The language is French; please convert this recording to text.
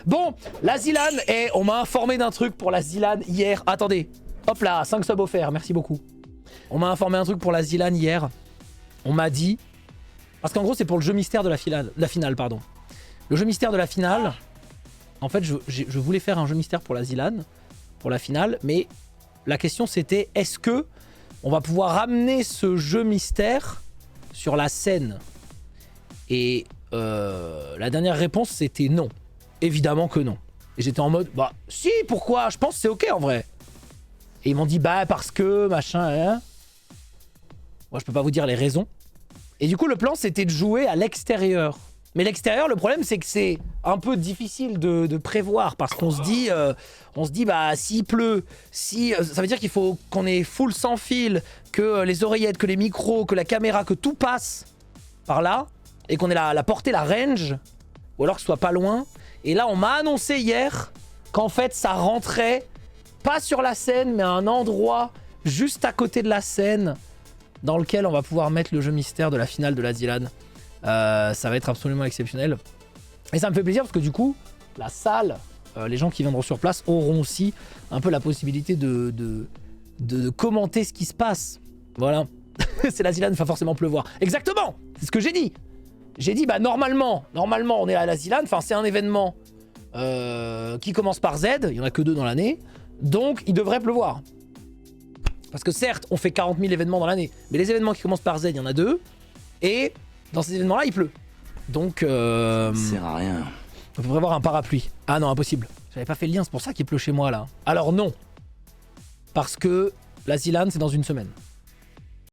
Bon, la Zilan, et on m'a informé d'un truc pour la Zilan hier. Attendez, hop là, 5 subs offerts, merci beaucoup. On m'a informé un truc pour la Zilan hier. On m'a dit... Parce qu'en gros, c'est pour le jeu mystère de la finale, pardon. Le jeu mystère de la finale... En fait, je voulais faire un jeu mystère pour la Zilan, pour la finale, mais la question c'était, est-ce que on va pouvoir ramener ce jeu mystère sur la scène? Et la dernière réponse c'était non. Évidemment que non. Et j'étais en mode, bah si, pourquoi? Je pense que c'est ok en vrai. Et ils m'ont dit, bah parce que, machin, hein. Moi je peux pas vous dire les raisons. Et du coup le plan c'était de jouer à l'extérieur. Mais l'extérieur, le problème c'est que c'est un peu difficile de prévoir parce qu'on se dit, bah s'il pleut, si ça veut dire qu'il faut qu'on ait full sans fil, que les oreillettes, que les micros, que la caméra, que tout passe par là et qu'on ait la portée, la range, ou alors que ce soit pas loin. Et là on m'a annoncé hier qu'en fait ça rentrait pas sur la scène mais à un endroit juste à côté de la scène dans lequel on va pouvoir mettre le jeu mystère de la finale de la Zilan. Ça va être absolument exceptionnel. Et ça me fait plaisir parce que du coup, la salle, les gens qui viendront sur place auront aussi un peu la possibilité de commenter ce qui se passe. Voilà. C'est la Zilan, il va forcément pleuvoir. Exactement. C'est ce que j'ai dit. J'ai dit, bah normalement, on est à la Zilan. Enfin, c'est un événement qui commence par Z. Il n'y en a que 2 dans l'année. Donc, il devrait pleuvoir. Parce que certes, on fait 40 000 événements dans l'année. Mais les événements qui commencent par Z, il y en a 2. Et dans ces événements-là, il pleut. Donc, Ça sert à rien. on devrait avoir un parapluie. Ah non, impossible. J'avais pas fait le lien, c'est pour ça qu'il pleut chez moi, là. Alors non. Parce que la Zilan, c'est dans une semaine.